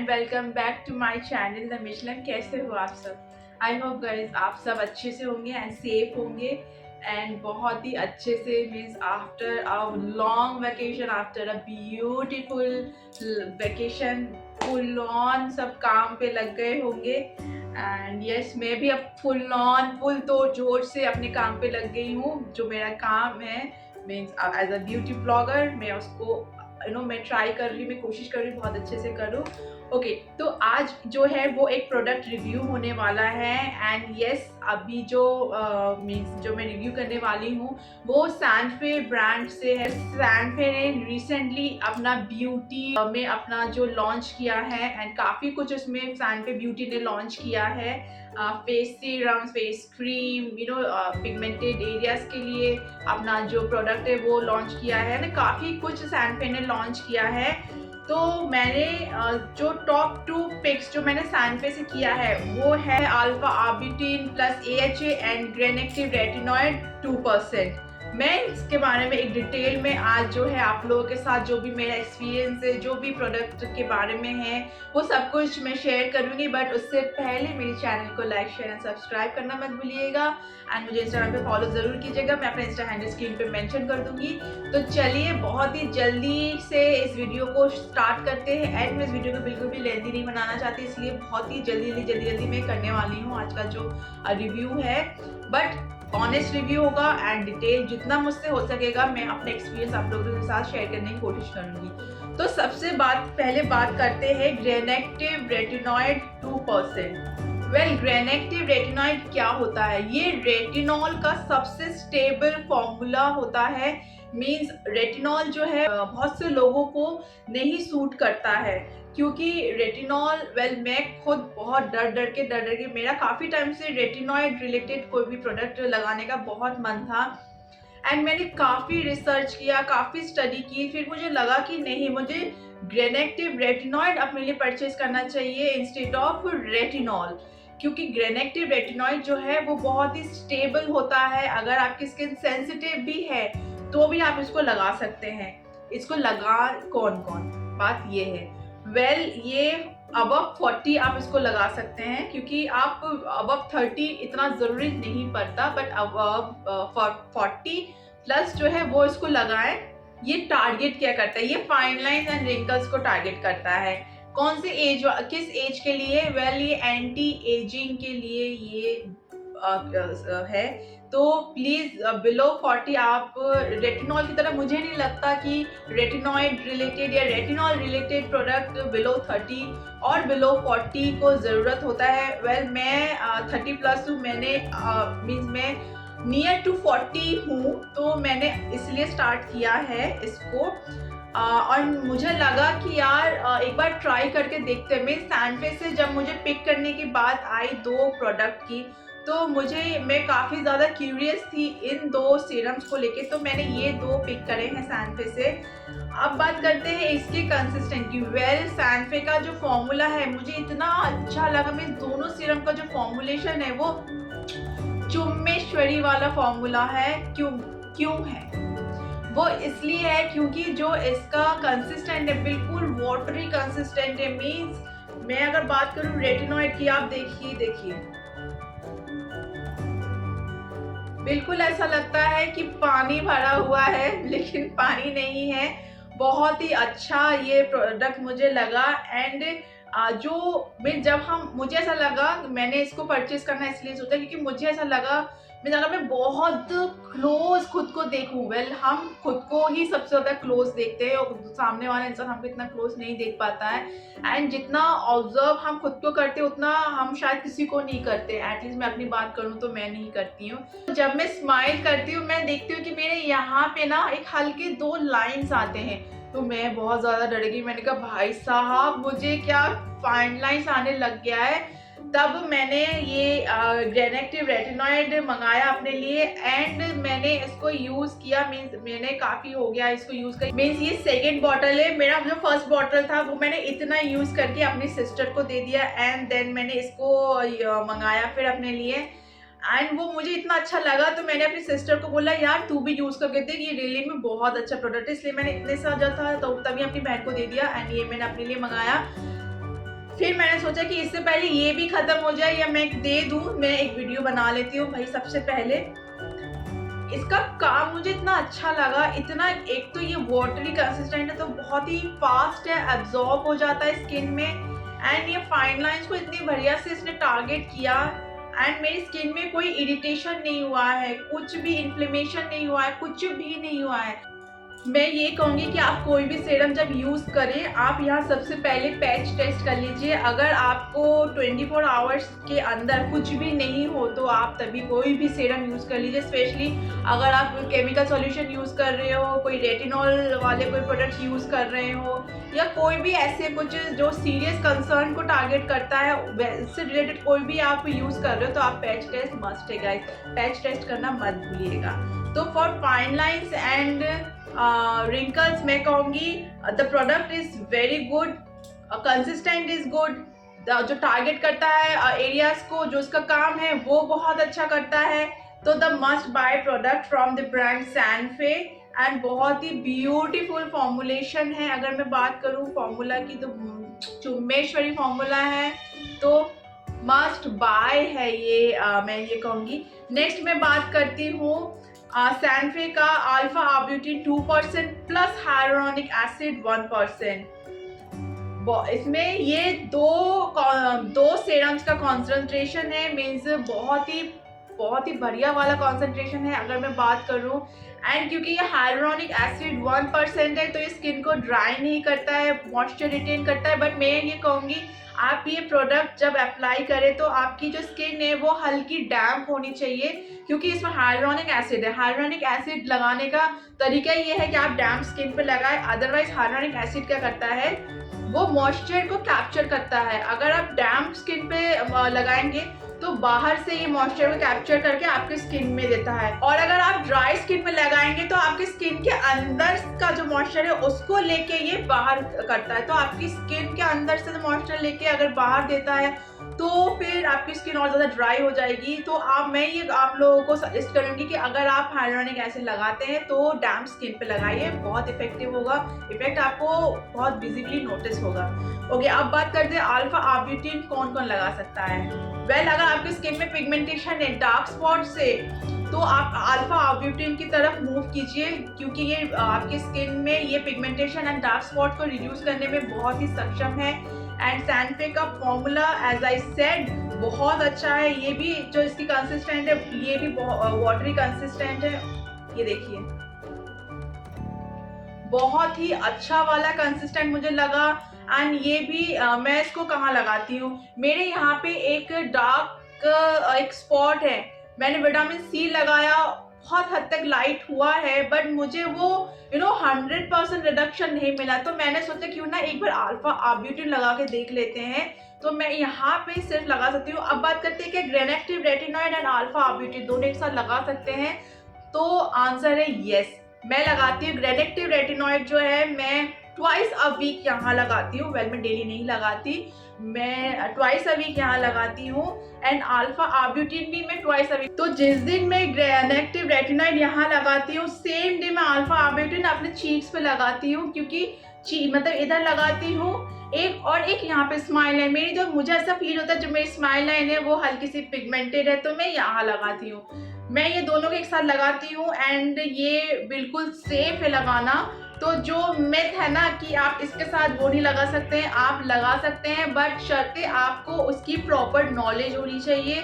And welcome back to my channel the मिशलन। कैसे हो आप सब? आई होप गाइस आप सब अच्छे से होंगे एंड सेफ होंगे एंड बहुत ही अच्छे से means after a long vacation, after a beautiful vacation, full on सब काम पे लग गए होंगे। एंड यस, मैं भी अब फुल तो जोर से अपने काम पे लग गई हूँ। जो मेरा काम है means as a beauty blogger, मैं उसको मैं ट्राई कर रही हूँ, मैं कोशिश कर रही हूँ बहुत अच्छे से करूँ। ओके, तो आज जो है वो एक प्रोडक्ट रिव्यू होने वाला है एंड यस, अभी जो मीन्स जो मैं रिव्यू करने वाली हूँ वो सैनफे ब्रांड से है। सैनफे ने रिसेंटली अपना ब्यूटी में अपना जो लॉन्च किया है एंड काफ़ी कुछ उसमें सैनफे ब्यूटी ने लॉन्च किया है। Face serum, face cream, pigmented areas के लिए अपना जो प्रोडक्ट है वो लॉन्च किया है ना। काफ़ी कुछ सैनफे ने लॉन्च किया है। तो मैंने जो टॉप 2 पिक्स जो मैंने सैनफे से किया है वो है alpha arbutin plus AHA and granactive retinoid 2%। मैं इसके बारे में एक डिटेल में आज जो है आप लोगों के साथ जो भी मेरा एक्सपीरियंस है, जो भी प्रोडक्ट के बारे में है, वो सब कुछ मैं शेयर करूंगी। बट उससे पहले मेरे चैनल को लाइक, शेयर एंड सब्सक्राइब करना मत भूलिएगा एंड मुझे इंस्टाग्राम पे फॉलो जरूर कीजिएगा। मैं अपना इंस्टा हैंडल स्क्रीन पे मेंशन कर दूंगी। तो चलिए बहुत ही जल्दी से इस वीडियो को स्टार्ट करते हैं एंड मैं इस वीडियो को बिल्कुल भी लेंथी नहीं बनाना चाहती, इसलिए बहुत ही जल्दी मैं करने वाली हूँ आज का जो रिव्यू है। बट ऑनेस्ट रिव्यू होगा एंड डिटेल जितना मुझसे हो सकेगा मैं अपने एक्सपीरियंस आप लोगों के साथ शेयर करने की कोशिश करूंगी। तो सबसे पहले बात करते हैं ग्रेनेक्टिव रेटिनॉइड 2%। वेल, ग्रेनेक्टिव रेटिनॉइड क्या होता है? ये रेटिनॉल का सबसे स्टेबल फॉर्मूला होता है। मींस रेटिनॉल जो है बहुत से लोगों को नहीं सूट करता है, क्योंकि रेटिनॉल मैं खुद बहुत डर के मेरा काफ़ी टाइम से रेटिनॉइड रिलेटेड कोई भी प्रोडक्ट लगाने का बहुत मन था एंड मैंने काफ़ी रिसर्च किया, काफ़ी स्टडी की। फिर मुझे लगा कि नहीं, मुझे ग्रेनेक्टिव रेटिनॉइड अपने लिए परचेज करना चाहिए इंस्टेड ऑफ रेटिनॉल, क्योंकि ग्रेनेक्टिव रेटिनॉइड जो है वो बहुत ही स्टेबल होता है। अगर आपकी स्किन सेंसिटिव भी है तो भी आप इसको लगा सकते हैं। इसको लगा कौन कौन, बात ये है। ये अबव 40 आप इसको लगा सकते हैं, क्योंकि आप अबव 30 इतना जरूरी नहीं पड़ता, बट अबव 40 प्लस जो है वो इसको लगाएं। ये टारगेट क्या करता है? ये फाइन लाइंस एंड रिंकल्स को टारगेट करता है। कौन से एज, किस एज के लिए? ये एंटी एजिंग के लिए ये है। तो प्लीज बिलो 40 आप रेटिनॉल की तरह, मुझे नहीं लगता कि रेटिनॉइड रिलेटेड या रेटिनॉल रिलेटेड प्रोडक्ट बिलो 30 और बिलो 40 को ज़रूरत होता है। मैं 30 प्लस हूँ, मैंने मीन्स मैं नियर टू 40 हूँ, तो मैंने इसलिए स्टार्ट किया है इसको। और मुझे लगा कि यार एक बार ट्राई करके देखते हैं। मैं सैनफे से जब मुझे पिक करने की बात आई 2 प्रोडक्ट की, तो मैं काफ़ी ज़्यादा क्यूरियस थी इन 2 सीरम्स को लेके, तो मैंने ये 2 पिक करे हैं सैनफे से। अब बात करते हैं इसके कंसिस्टेंट की। सैनफे का जो फॉर्मूला है मुझे इतना अच्छा लगा। मैं दोनों सीरम का जो फॉर्मुलेशन है वो चुम्मेश्वरी वाला फॉर्मूला है। क्यों है वो? इसलिए है क्योंकि जो इसका कंसिस्टेंट है बिल्कुल वाटरी कंसिस्टेंट है। मींस मैं अगर बात करूं रेटिनॉइड की, आप देखिए बिल्कुल ऐसा लगता है कि पानी भरा हुआ है, लेकिन पानी नहीं है। बहुत ही अच्छा ये प्रोडक्ट मुझे लगा एंड मुझे ऐसा लगा, मैंने इसको परचेज करना इसलिए सोचा क्योंकि मुझे ऐसा लगा मैं बहुत क्लोज खुद को देखूं। हम खुद को ही सबसे ज्यादा क्लोज देखते हैं और सामने वाला इंसान हमको इतना क्लोज नहीं देख पाता है एंड जितना ऑब्जर्व हम खुद को करते हैं उतना हम शायद किसी को नहीं करते। एटलीस्ट मैं अपनी बात करूं तो मैं नहीं करती हूँ। जब मैं स्माइल करती हूँ मैं देखती हूँ कि मेरे यहाँ पे ना एक हल्के 2 लाइंस आते हैं, तो मैं बहुत ज्यादा डर गई। मैंने कहा भाई साहब मुझे क्या फाइन लाइंस आने लग गया है। तब मैंने ये ग्रेनेक्टिव रेटिनॉइड मंगाया अपने लिए एंड मैंने इसको यूज किया। मींस मैंने काफी हो गया इसको यूज कर। मींस ये सेकंड बॉटल है। मेरा जो फर्स्ट बॉटल था वो मैंने इतना यूज करके अपनी सिस्टर को दे दिया एंड देन मैंने इसको मंगाया फिर अपने लिए एंड वो मुझे इतना अच्छा लगा, तो मैंने अपनी सिस्टर को बोला यार तू भी यूज करके देख, ये रियली में बहुत अच्छा प्रोडक्ट है। इसलिए मैंने इतने सारा था तो तभी अपनी बहन को दे दिया एंड ये मैंने अपने लिए मंगाया। फिर मैंने सोचा कि इससे पहले ये भी खत्म हो जाए या मैं दे दूं, मैं एक वीडियो बना लेती हूँ भाई। सबसे पहले इसका काम मुझे इतना अच्छा लगा, इतना, एक तो ये वाटरी कंसिस्टेंट है तो बहुत ही फास्ट है, एब्जॉर्ब हो जाता है स्किन में। एंड ये फाइन लाइंस को इतनी बढ़िया से इसने टारगेट किया। एंड मेरी स्किन में कोई इरिटेशन नहीं हुआ है, कुछ भी इन्फ्लेमेशन नहीं हुआ है, कुछ भी नहीं हुआ है। मैं ये कहूँगी कि आप कोई भी सीरम जब यूज़ करें, आप यहाँ सबसे पहले पैच टेस्ट कर लीजिए। अगर आपको 24 आवर्स के अंदर कुछ भी नहीं हो तो आप तभी कोई भी सीरम यूज़ कर लीजिए। स्पेशली अगर आप केमिकल सॉल्यूशन यूज़ कर रहे हो, कोई रेटिनॉल वाले कोई प्रोडक्ट यूज़ कर रहे हो, या कोई भी ऐसे कुछ जो सीरियस कंसर्न को टारगेट करता है, इससे रिलेटेड कोई भी आप यूज़ कर रहे हो, तो आप पैच टेस्ट मस्ट है गाइस, पैच टेस्ट करना मत भूलिएगा। तो for fine lines and wrinkles मैं कहूँगी the product is very good, consistent is good, जो टारगेट करता है एरियाज को, जो उसका काम है वो बहुत अच्छा करता है। तो the must buy product from the brand Sanfe. And बहुत ही ब्यूटीफुल फॉर्मुलेशन है। अगर मैं बात करूँ फॉर्मूला की तो चुम्बेश्वरी फॉर्मूला है, तो मस्ट बाय है ये, मैं ये कहूँगी। नेक्स्ट मैं बात करती हूँ सैनफे का alpha arbutin 2% plus hyaluronic acid 1%। इसमें ये दो सेरम्स का कॉन्सेंट्रेशन है, मीन्स बहुत ही बढ़िया वाला कॉन्सेंट्रेशन है अगर मैं बात करूं। एंड क्योंकि ये हाइलुरोनिक एसिड 1% है तो ये स्किन को ड्राई नहीं करता है, मॉइस्चर रिटेन करता है। बट मैं ये कहूँगी आप ये प्रोडक्ट जब अप्लाई करें तो आपकी जो स्किन है वो हल्की डैम्प होनी चाहिए, क्योंकि इसमें हाइलुरोनिक एसिड है। हाइलुरोनिक एसिड लगाने का तरीका ये है कि आप डैम्प स्किन पे लगाएं। अदरवाइज हाइलुरोनिक एसिड क्या करता है, वो मॉइस्चर को कैप्चर करता है। अगर आप डैम्प स्किन पे लगाएंगे तो बाहर से ये मॉइस्चर को कैप्चर करके आपके स्किन में देता है, और अगर आप ड्राई स्किन में लगाएंगे तो आपकी स्किन के अंदर का जो मॉइस्चर है उसको लेके ये बाहर करता है। तो आपकी स्किन के अंदर से मॉइस्चर लेके अगर बाहर देता है तो फिर आपकी स्किन और ज़्यादा ड्राई हो जाएगी। तो मैं ये आप लोगों को सजेस्ट करूंगी कि अगर आप हाइलुरोनिक एसिड लगाते हैं तो डैम्प स्किन पे लगाइए, बहुत इफेक्टिव होगा, इफेक्ट आपको बहुत विजिबली नोटिस होगा। ओके, अब बात करते हैं अल्फा आर्ब्यूटिन कौन कौन लगा सकता है। वेल, अगर आपकी स्किन में पिगमेंटेशन है डार्क स्पॉट से, तो आप अल्फा आर्ब्यूटिन की तरफ मूव कीजिए, क्योंकि ये आपकी स्किन में ये पिगमेंटेशन एंड डार्क स्पॉट को रिड्यूस करने में बहुत ही सक्षम है। एंड सैनफे का फॉर्मूला एज आई सेड बहुत अच्छा है। ये भी जो इसकी कंसिस्टेंट है ये भी वाटरी कंसिस्टेंट है, ये देखिए बहुत ही अच्छा वाला कंसिस्टेंट मुझे लगा। एंड ये भी मैं इसको कहाँ लगाती हूँ, मेरे यहाँ पे एक डार्क एक स्पॉट है, मैंने विटामिन सी लगाया, बहुत हद तक लाइट हुआ है, बट मुझे वो 100% रिडक्शन नहीं मिला। तो मैंने सोचा क्यों ना एक बार अल्फा आर्ब्यूटिन लगा के देख लेते हैं। तो मैं यहाँ पे सिर्फ लगा सकती हूँ। अब बात करते हैं कि ग्रेनेक्टिव रेटिनॉइड एंड अल्फा आर्ब्यूटिन दोनों एक साथ लगा सकते हैं, तो आंसर है यस, मैं लगाती हूँ। ग्रेनेक्टिव रेटिनॉइड जो है मैं ट्वाइस अ वीक यहाँ लगाती हूँ। वेल, मैं डेली नहीं लगाती, मैं ट्वाइस अ वीक यहाँ लगाती हूँ। एंड अल्फा आर्ब्यूटिन भी मैं ट्वाइस अ वीक। तो जिस दिन मैं ग्रेनेक्टिव रेटिनॉइड यहाँ लगाती हूँ, सेम डे मैं अल्फा आर्ब्यूटिन अपने चीक्स पे लगाती हूँ, क्योंकि मतलब इधर लगाती हूँ एक यहाँ पे स्माइल लाइन मेरी, जो मुझे ऐसा फील होता है जो मेरी स्माइल लाइन है वो हल्की सी पिगमेंटेड है, तो मैं यहाँ लगाती हूँ। मैं ये दोनों के एक साथ लगाती हूँ एंड ये बिल्कुल सेफ है लगाना। तो जो मिथ है ना कि आप इसके साथ वो नहीं लगा सकते हैं, आप लगा सकते हैं, बट शर्ते आपको उसकी प्रॉपर नॉलेज होनी चाहिए।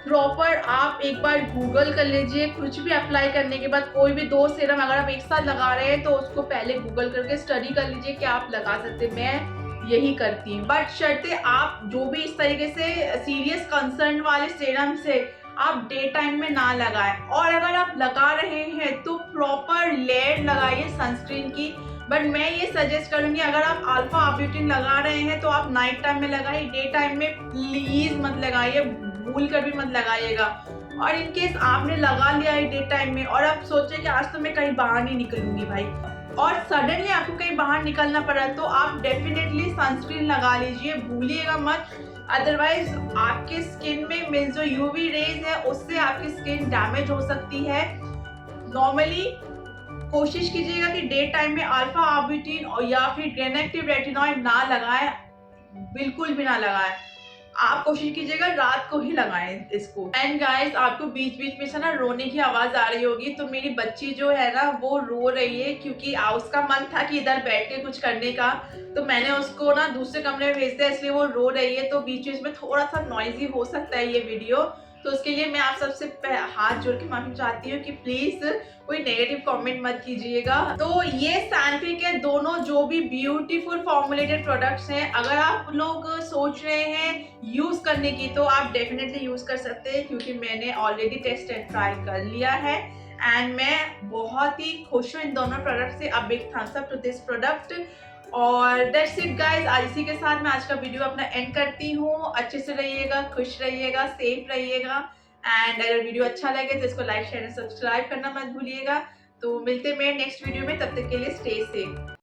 प्रॉपर आप एक बार गूगल कर लीजिए, कुछ भी अप्लाई करने के बाद कोई भी दो सीरम अगर आप एक साथ लगा रहे हैं तो उसको पहले गूगल करके स्टडी कर लीजिए कि आप लगा सकते हैं। मैं यही करती हूँ, बट शर्ते आप जो भी इस तरीके से सीरियस कंसर्न वाले सीरम से आप डे टाइम में ना लगाएं, और अगर आप लगा रहे हैं तो प्रॉपर लेयर लगाइए सनस्क्रीन की। बट मैं ये सजेस्ट करूंगी अगर आप अल्फा आर्ब्यूटिन लगा रहे हैं तो आप नाइट टाइम में लगाइए, डे टाइम में प्लीज मत लगाइए, भूल कर भी मत लगाइएगा। और इन केस आपने लगा लिया है डे टाइम में और आप सोचे कि आज तो मैं कहीं बाहर नहीं निकलूंगी भाई, और सडनली आपको कहीं बाहर निकलना पड़ा, तो आप डेफिनेटली सनस्क्रीन लगा लीजिए, भूलिएगा मत। अदरवाइज आपके स्किन में मीन्स जो यूवी रेज है उससे आपकी स्किन डैमेज हो सकती है। नॉर्मली कोशिश कीजिएगा कि डे टाइम में अल्फा आर्ब्यूटिन और या फिर ग्रेनेक्टिव रेटिनॉइड ना लगाएं। बिल्कुल भी ना लगाएं। आप कोशिश कीजिएगा रात को ही लगाएं इसको। एंड गाइस, आपको बीच बीच में से ना रोने की आवाज आ रही होगी, तो मेरी बच्ची जो है ना वो रो रही है, क्योंकि उसका मन था कि इधर बैठ के कुछ करने का, तो मैंने उसको ना दूसरे कमरे में भेज दिया, इसलिए वो रो रही है। तो बीच बीच में थोड़ा सा नॉइजी हो सकता है ये वीडियो, तो उसके लिए मैं आप सबसे हाथ जोड़ के माफी चाहती हूँ कि प्लीज कोई नेगेटिव कमेंट मत कीजिएगा। तो ये सैनफी के दोनों जो भी ब्यूटीफुल फॉर्मुलेटेड प्रोडक्ट्स हैं, अगर आप लोग सोच रहे हैं यूज करने की, तो आप डेफिनेटली यूज कर सकते हैं, क्योंकि मैंने ऑलरेडी टेस्ट एंड ट्राई कर लिया है एंड मैं बहुत ही खुश हूँ इन दोनों प्रोडक्ट से। A big thumbs up to this product. और दैट्स इट गाइस, आज इसी के साथ मैं आज का वीडियो अपना एंड करती हूँ। अच्छे से रहिएगा, खुश रहिएगा, सेफ रहिएगा। एंड अगर वीडियो अच्छा लगे तो इसको लाइक शेयर एंड सब्सक्राइब करना मत भूलिएगा। तो मिलते हैं नेक्स्ट वीडियो में, तब तक के लिए स्टे सेफ।